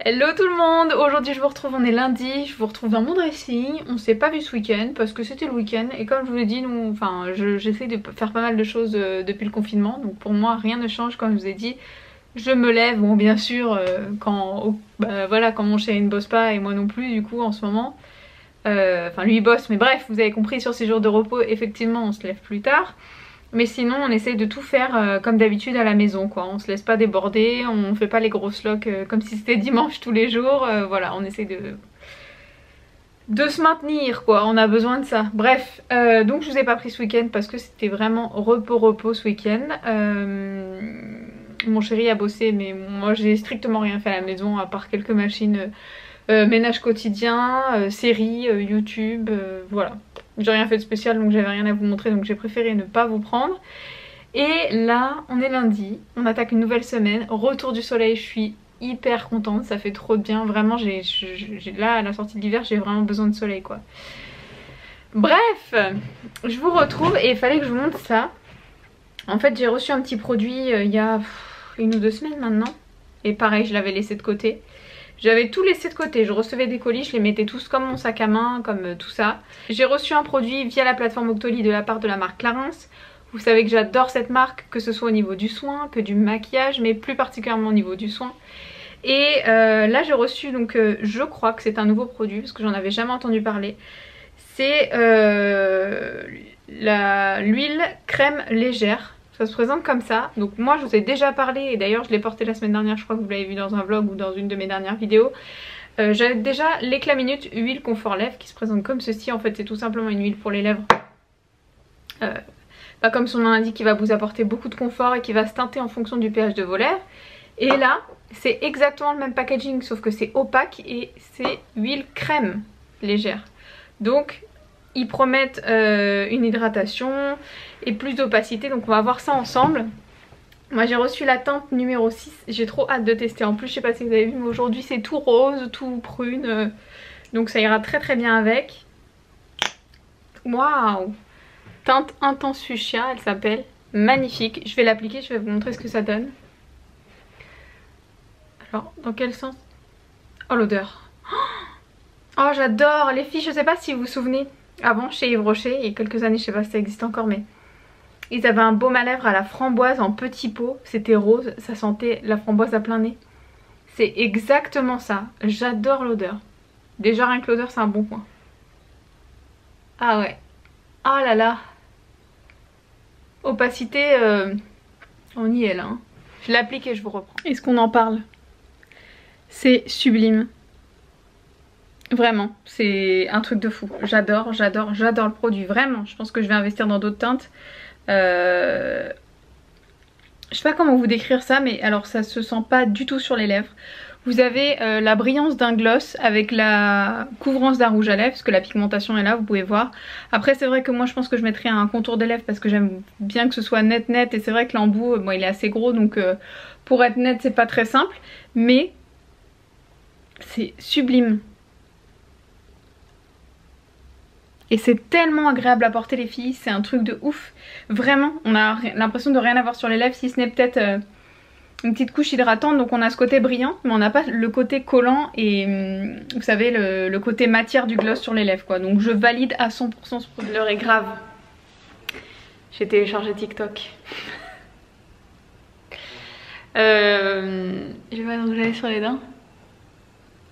Hello tout le monde, aujourd'hui je vous retrouve, on est lundi, je vous retrouve dans mon dressing. On s'est pas vu ce week-end parce que c'était le week-end et comme je vous l'ai dit, j'essaie de faire pas mal de choses depuis le confinement. Donc pour moi rien ne change, comme je vous ai dit, je me lève, bon bien sûr quand mon chéri ne bosse pas et moi non plus du coup en ce moment. Enfin lui il bosse mais bref, vous avez compris, sur ces jours de repos effectivement on se lève plus tard. Mais sinon on essaye de tout faire comme d'habitude à la maison quoi, on se laisse pas déborder, on fait pas les grosses locs comme si c'était dimanche tous les jours, voilà on essaye de se maintenir quoi, on a besoin de ça. Bref, donc je vous ai pas pris ce week-end parce que c'était vraiment repos ce week-end. Mon chéri a bossé mais moi j'ai strictement rien fait à la maison à part quelques machines, ménage quotidien, séries, YouTube, voilà. J'ai rien fait de spécial donc j'avais rien à vous montrer donc j'ai préféré ne pas vous prendre. Et là on est lundi, on attaque une nouvelle semaine, retour du soleil, je suis hyper contente, ça fait trop de bien, vraiment là à la sortie de l'hiver j'ai vraiment besoin de soleil quoi. Bref, je vous retrouve et il fallait que je vous montre ça. En fait j'ai reçu un petit produit il y a 1 ou 2 semaines maintenant et pareil je l'avais laissé de côté. J'avais tout laissé de côté, je recevais des colis, je les mettais tous comme mon sac à main, comme tout ça. J'ai reçu un produit via la plateforme Octoly de la part de la marque Clarins. Vous savez que j'adore cette marque, que ce soit au niveau du soin, que du maquillage, mais plus particulièrement au niveau du soin. Et là j'ai reçu donc, je crois que c'est un nouveau produit, parce que j'en avais jamais entendu parler. C'est l'huile crème légère. Ça se présente comme ça, donc moi je vous ai déjà parlé et d'ailleurs je l'ai porté la semaine dernière, je crois que vous l'avez vu dans un vlog ou dans une de mes dernières vidéos. J'avais déjà l'éclat minute huile confort lèvres qui se présente comme ceci. En fait c'est tout simplement une huile pour les lèvres, pas comme son nom l'indique, qui va vous apporter beaucoup de confort et qui va se teinter en fonction du pH de vos lèvres. Et là c'est exactement le même packaging sauf que c'est opaque et c'est huile crème légère. Donc ils promettent une hydratation et plus d'opacité, donc on va voir ça ensemble. Moi j'ai reçu la teinte numéro 6, j'ai trop hâte de tester. En plus je sais pas si vous avez vu mais aujourd'hui c'est tout rose, tout prune, donc ça ira très bien avec. Waouh, teinte intense fuchsia elle s'appelle, magnifique. Je vais l'appliquer, je vais vous montrer ce que ça donne. Alors dans quel sens? Oh l'odeur, oh j'adore les filles. Je sais pas si vous vous souvenez, avant chez Yves Rocher, il y a quelques années, je sais pas si ça existe encore, mais ils avaient un baume à lèvres à la framboise en petit pot, c'était rose, ça sentait la framboise à plein nez. C'est exactement ça, j'adore l'odeur. Déjà rien que l'odeur c'est un bon point. Ah ouais, oh là là, opacité, on y est là, hein. Je l'applique et je vous reprends. Est-ce qu'on en parle? C'est sublime. Vraiment, c'est un truc de fou. J'adore le produit, vraiment. Je pense que je vais investir dans d'autres teintes. Je sais pas comment vous décrire ça, mais alors ça se sent pas du tout sur les lèvres. Vous avez la brillance d'un gloss avec la couvrance d'un rouge à lèvres, parce que la pigmentation est là, vous pouvez voir. Après c'est vrai que moi je pense que je mettrai un contour des lèvres parce que j'aime bien que ce soit net, et c'est vrai que l'embout, bon, il est assez gros, donc pour être net c'est pas très simple, mais c'est sublime. Et c'est tellement agréable à porter les filles, c'est un truc de ouf. Vraiment, on a l'impression de rien avoir sur les lèvres, si ce n'est peut-être une petite couche hydratante. Donc on a ce côté brillant, mais on n'a pas le côté collant et vous savez le côté matière du gloss sur les lèvres quoi. Donc je valide à 100% ce produit. L'heure est grave. J'ai téléchargé TikTok. Je vais pas enlever sur les dents.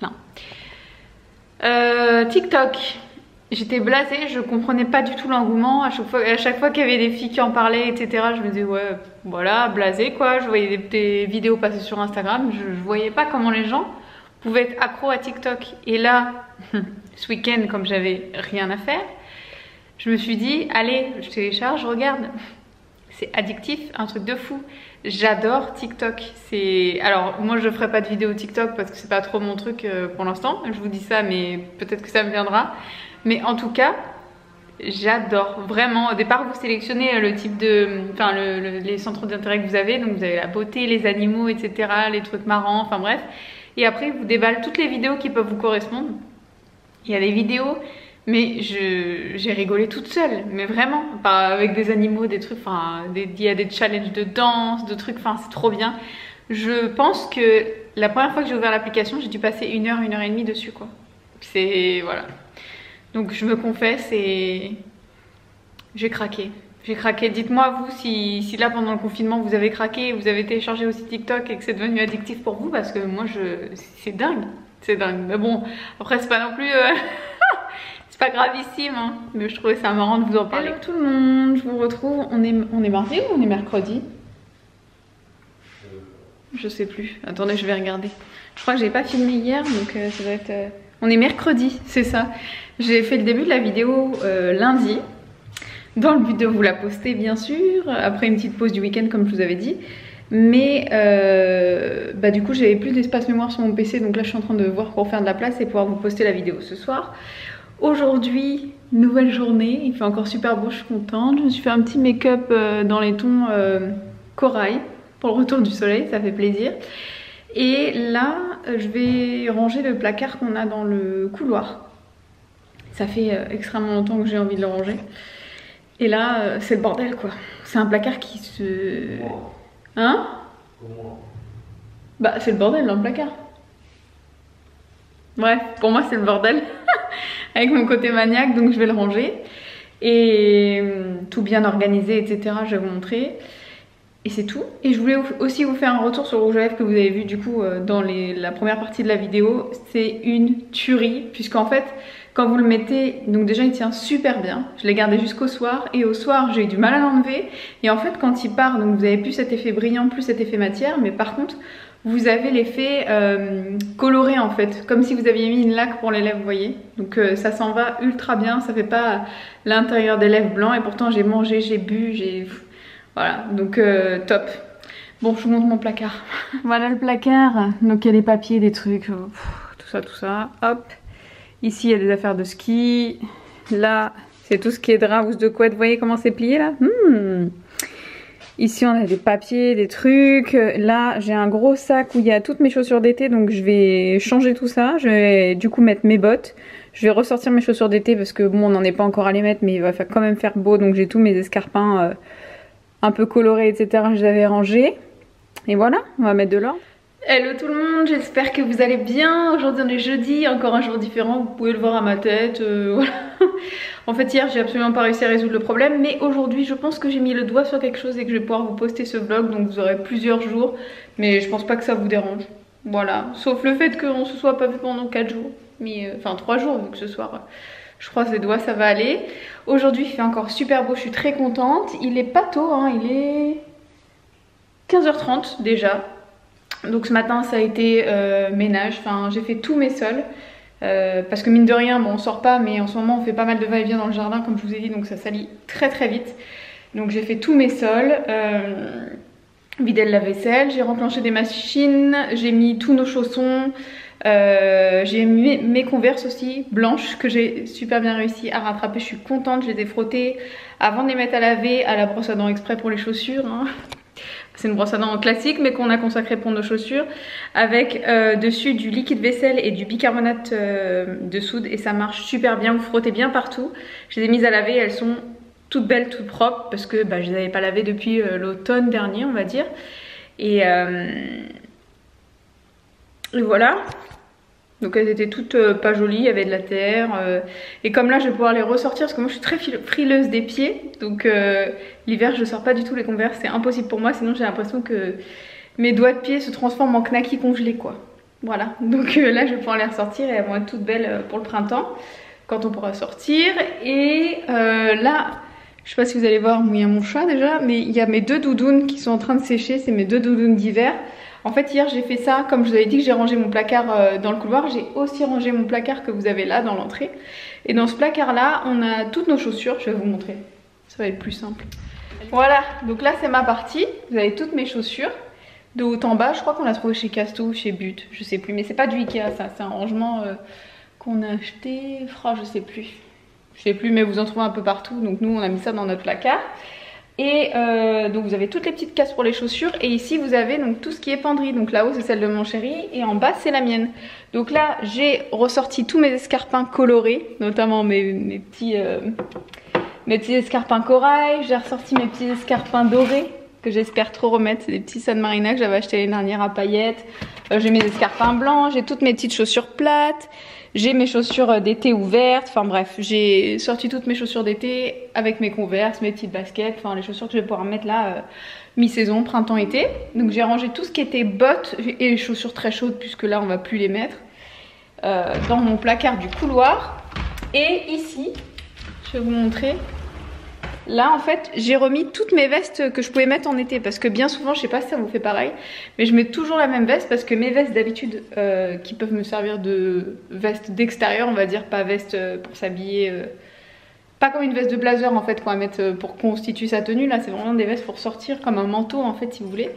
Non. TikTok. J'étais blasée, je comprenais pas du tout l'engouement. À chaque fois qu'il y avait des filles qui en parlaient, etc., je me disais ouais, voilà, blasée quoi. Je voyais des vidéos passer sur Instagram, je voyais pas comment les gens pouvaient être accros à TikTok. Et là, ce week-end, comme j'avais rien à faire, je me suis dit, allez, je télécharge, je regarde. C'est addictif, un truc de fou. J'adore TikTok. Alors moi je ferai pas de vidéo TikTok parce que c'est pas trop mon truc pour l'instant. Je vous dis ça mais peut-être que ça me viendra. Mais en tout cas, j'adore vraiment. Au départ vous sélectionnez le type de... Enfin les centres d'intérêt que vous avez. Donc vous avez la beauté, les animaux, etc. Les trucs marrants, enfin bref. Et après ils vous déballent toutes les vidéos qui peuvent vous correspondre. Il y a des vidéos... Mais j'ai rigolé toute seule, mais vraiment, avec des animaux, des trucs, enfin, il y a des challenges de danse, de trucs, enfin c'est trop bien. Je pense que la première fois que j'ai ouvert l'application, j'ai dû passer 1 heure, 1 heure et demie dessus quoi. C'est voilà. Donc je me confesse et j'ai craqué. J'ai craqué. Dites-moi vous si là pendant le confinement vous avez craqué, vous avez téléchargé aussi TikTok et que c'est devenu addictif pour vous parce que moi c'est dingue. C'est dingue. Mais bon, après c'est pas non plus c'est pas gravissime hein, mais je trouvais ça marrant de vous en parler. Hello tout le monde, je vous retrouve. On est mardi ou on est mercredi? Je sais plus. Attendez, je vais regarder. Je crois que j'ai pas filmé hier donc ça doit être on est mercredi, c'est ça. J'ai fait le début de la vidéo lundi. Dans le but de vous la poster bien sûr, après une petite pause du week-end comme je vous avais dit. Mais du coup j'avais plus d'espace mémoire sur mon PC, donc là je suis en train de voir pour faire de la place et pouvoir vous poster la vidéo ce soir. Aujourd'hui, nouvelle journée, il fait encore super beau, je suis contente. Je me suis fait un petit make-up dans les tons corail pour le retour du soleil, ça fait plaisir. Et là je vais ranger le placard qu'on a dans le couloir. Ça fait extrêmement longtemps que j'ai envie de le ranger. Et là, c'est le bordel quoi. C'est un placard qui se... Hein? Bah c'est le bordel dans le placard. Bref, pour moi c'est le bordel. Avec mon côté maniaque, donc je vais le ranger. Et tout bien organisé, etc. Je vais vous montrer. Et c'est tout. Et je voulais aussi vous faire un retour sur le rouge à lèvres que vous avez vu du coup dans la première partie de la vidéo. C'est une tuerie, puisqu'en fait... Quand vous le mettez, donc déjà il tient super bien. Je l'ai gardé jusqu'au soir et au soir j'ai eu du mal à l'enlever. Et en fait quand il part, donc vous avez plus cet effet brillant, plus cet effet matière. Mais par contre vous avez l'effet coloré en fait. Comme si vous aviez mis une laque pour les lèvres, vous voyez. Donc ça s'en va ultra bien, ça fait pas l'intérieur des lèvres blanc. Et pourtant j'ai mangé, j'ai bu, j'ai... Voilà, donc top. Bon, je vous montre mon placard. Voilà le placard. Donc il y a des papiers, des trucs, tout ça, hop. Ici, il y a des affaires de ski. Là, c'est tout ce qui est drap, housse de couette. Vous voyez comment c'est plié là? Ici, on a des papiers, des trucs. Là, j'ai un gros sac où il y a toutes mes chaussures d'été. Donc, je vais changer tout ça. Je vais du coup mettre mes bottes. Je vais ressortir mes chaussures d'été parce que bon, on n'en est pas encore à les mettre. Mais il va quand même faire beau. Donc, j'ai tous mes escarpins un peu colorés, etc. Je les avais rangés. Et voilà, on va mettre de l'ordre. Hello tout le monde, j'espère que vous allez bien. Aujourd'hui on est jeudi, encore un jour différent, vous pouvez le voir à ma tête, voilà. En fait hier j'ai absolument pas réussi à résoudre le problème, mais aujourd'hui je pense que j'ai mis le doigt sur quelque chose et que je vais pouvoir vous poster ce vlog, donc vous aurez plusieurs jours, mais je pense pas que ça vous dérange. Voilà, sauf le fait qu'on se soit pas vu pendant 4 jours, mais enfin 3 jours vu que ce soir je croise les doigts, ça va aller. Aujourd'hui il fait encore super beau, je suis très contente, il est pas tôt, hein, il est 15h30 déjà. Donc ce matin ça a été ménage, enfin j'ai fait tous mes sols parce que mine de rien bon on sort pas mais en ce moment on fait pas mal de va-et-vient dans le jardin comme je vous ai dit, donc ça salit très très vite. Donc j'ai fait tous mes sols, vidé le lave-vaisselle, j'ai renclenché des machines, j'ai mis tous nos chaussons, j'ai mis mes Converse aussi blanches que j'ai super bien réussi à rattraper, je suis contente, je les ai frottées avant de les mettre à laver à la brosse à dents exprès pour les chaussures hein. C'est une brosse à dents classique mais qu'on a consacrée pour nos chaussures avec dessus du liquide vaisselle et du bicarbonate de soude et ça marche super bien, vous frottez bien partout. Je les ai mises à laver, elles sont toutes belles, toutes propres parce que je les avais pas lavées depuis l'automne dernier on va dire. Et voilà. Donc elles étaient toutes pas jolies, il y avait de la terre. Et comme là je vais pouvoir les ressortir parce que moi je suis très frileuse des pieds. Donc l'hiver je sors pas du tout les Converse, c'est impossible pour moi. Sinon j'ai l'impression que mes doigts de pied se transforment en knacky congelés quoi. Voilà, donc là je vais pouvoir les ressortir et elles vont être toutes belles pour le printemps. Quand on pourra sortir. Et là, je sais pas si vous allez voir mouiller mon chat déjà. Mais il y a mes 2 doudounes qui sont en train de sécher, c'est mes 2 doudounes d'hiver. En fait hier j'ai fait ça, comme je vous avais dit que j'ai rangé mon placard dans le couloir, j'ai aussi rangé mon placard que vous avez là dans l'entrée. Et dans ce placard là on a toutes nos chaussures, je vais vous montrer, ça va être plus simple. Voilà, donc là c'est ma partie, vous avez toutes mes chaussures de haut en bas, je crois qu'on l'a trouvé chez Casto ou chez But, je sais plus, mais c'est pas du Ikea ça, c'est un rangement qu'on a acheté, je sais plus mais vous en trouvez un peu partout, donc nous on a mis ça dans notre placard. Et donc vous avez toutes les petites cases pour les chaussures et ici vous avez donc tout ce qui est penderie. Donc là-haut c'est celle de mon chéri et en bas c'est la mienne. Donc là j'ai ressorti tous mes escarpins colorés, notamment mes petits escarpins corail. J'ai ressorti mes petits escarpins dorés que j'espère trop remettre. C'est des petits San Marina que j'avais acheté l'année dernière à paillettes. J'ai mes escarpins blancs, j'ai toutes mes petites chaussures plates. J'ai mes chaussures d'été ouvertes, enfin bref, j'ai sorti toutes mes chaussures d'été avec mes Converse, mes petites baskets, enfin les chaussures que je vais pouvoir mettre là mi-saison, printemps-été. Donc j'ai rangé tout ce qui était bottes et les chaussures très chaudes puisque là on va plus les mettre dans mon placard du couloir. Et ici, je vais vous montrer. Là en fait j'ai remis toutes mes vestes que je pouvais mettre en été parce que bien souvent, je sais pas si ça vous fait pareil, mais je mets toujours la même veste parce que mes vestes d'habitude qui peuvent me servir de veste d'extérieur, on va dire, pas veste pour s'habiller, pas comme une veste de blazer en fait qu'on va mettre pour constituer sa tenue. Là c'est vraiment des vestes pour sortir, comme un manteau en fait si vous voulez.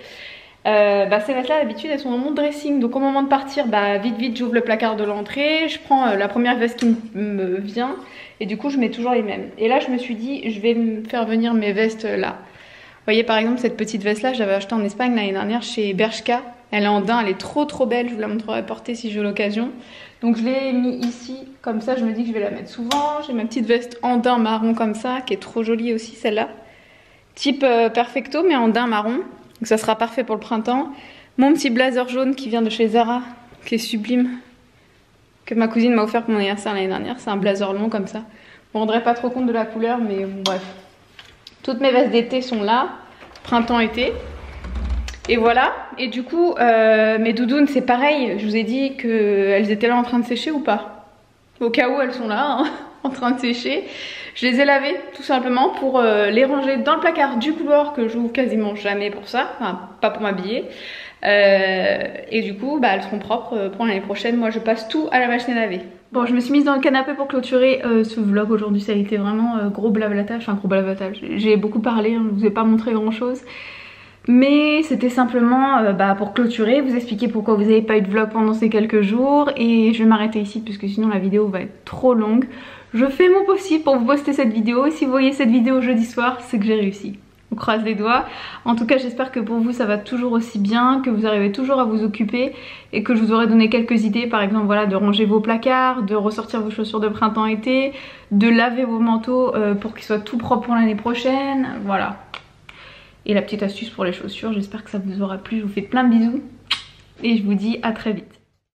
Ces vestes là d'habitude elles sont dans mon dressing, donc au moment de partir vite j'ouvre le placard de l'entrée, je prends la première veste qui me vient et du coup je mets toujours les mêmes. Et là je me suis dit je vais me faire venir mes vestes là. Vous voyez par exemple cette petite veste là, j'avais acheté en Espagne l'année dernière chez Bershka, elle est en daim, elle est trop belle, je vous la montrerai portée si j'ai l'occasion. Donc je l'ai mis ici, comme ça je me dis que je vais la mettre souvent. J'ai ma petite veste en daim marron comme ça, qui est trop jolie aussi celle-là. Type perfecto mais en daim marron. Donc ça sera parfait pour le printemps. Mon petit blazer jaune qui vient de chez Zara, qui est sublime, que ma cousine m'a offert pour mon anniversaire l'année dernière. C'est un blazer long comme ça. Je me rendrai pas trop compte de la couleur, mais bon, bref. Toutes mes vestes d'été sont là, printemps-été. Et voilà. Et du coup, mes doudounes, c'est pareil. Je vous ai dit qu'elles étaient là en train de sécher ou pas? Au cas où elles sont là, hein, en train de sécher. Je les ai lavées tout simplement pour les ranger dans le placard du couloir que j'ouvre quasiment jamais pour ça, enfin pas pour m'habiller. Et du coup elles seront propres pour l'année prochaine. Moi je passe tout à la machine à laver. Bon, je me suis mise dans le canapé pour clôturer ce vlog aujourd'hui. Ça a été vraiment gros blablatage, enfin gros blablatage. J'ai beaucoup parlé, hein, je vous ai pas montré grand chose. Mais c'était simplement pour clôturer, vous expliquer pourquoi vous n'avez pas eu de vlog pendant ces quelques jours. Et je vais m'arrêter ici puisque sinon la vidéo va être trop longue. Je fais mon possible pour vous poster cette vidéo. Et si vous voyez cette vidéo jeudi soir, c'est que j'ai réussi. Je vous croise les doigts. En tout cas, j'espère que pour vous ça va toujours aussi bien, que vous arrivez toujours à vous occuper et que je vous aurai donné quelques idées. Par exemple, voilà, de ranger vos placards, de ressortir vos chaussures de printemps-été, de laver vos manteaux pour qu'ils soient tout propres pour l'année prochaine. Voilà. Et la petite astuce pour les chaussures, j'espère que ça vous aura plu. Je vous fais plein de bisous et je vous dis à très vite.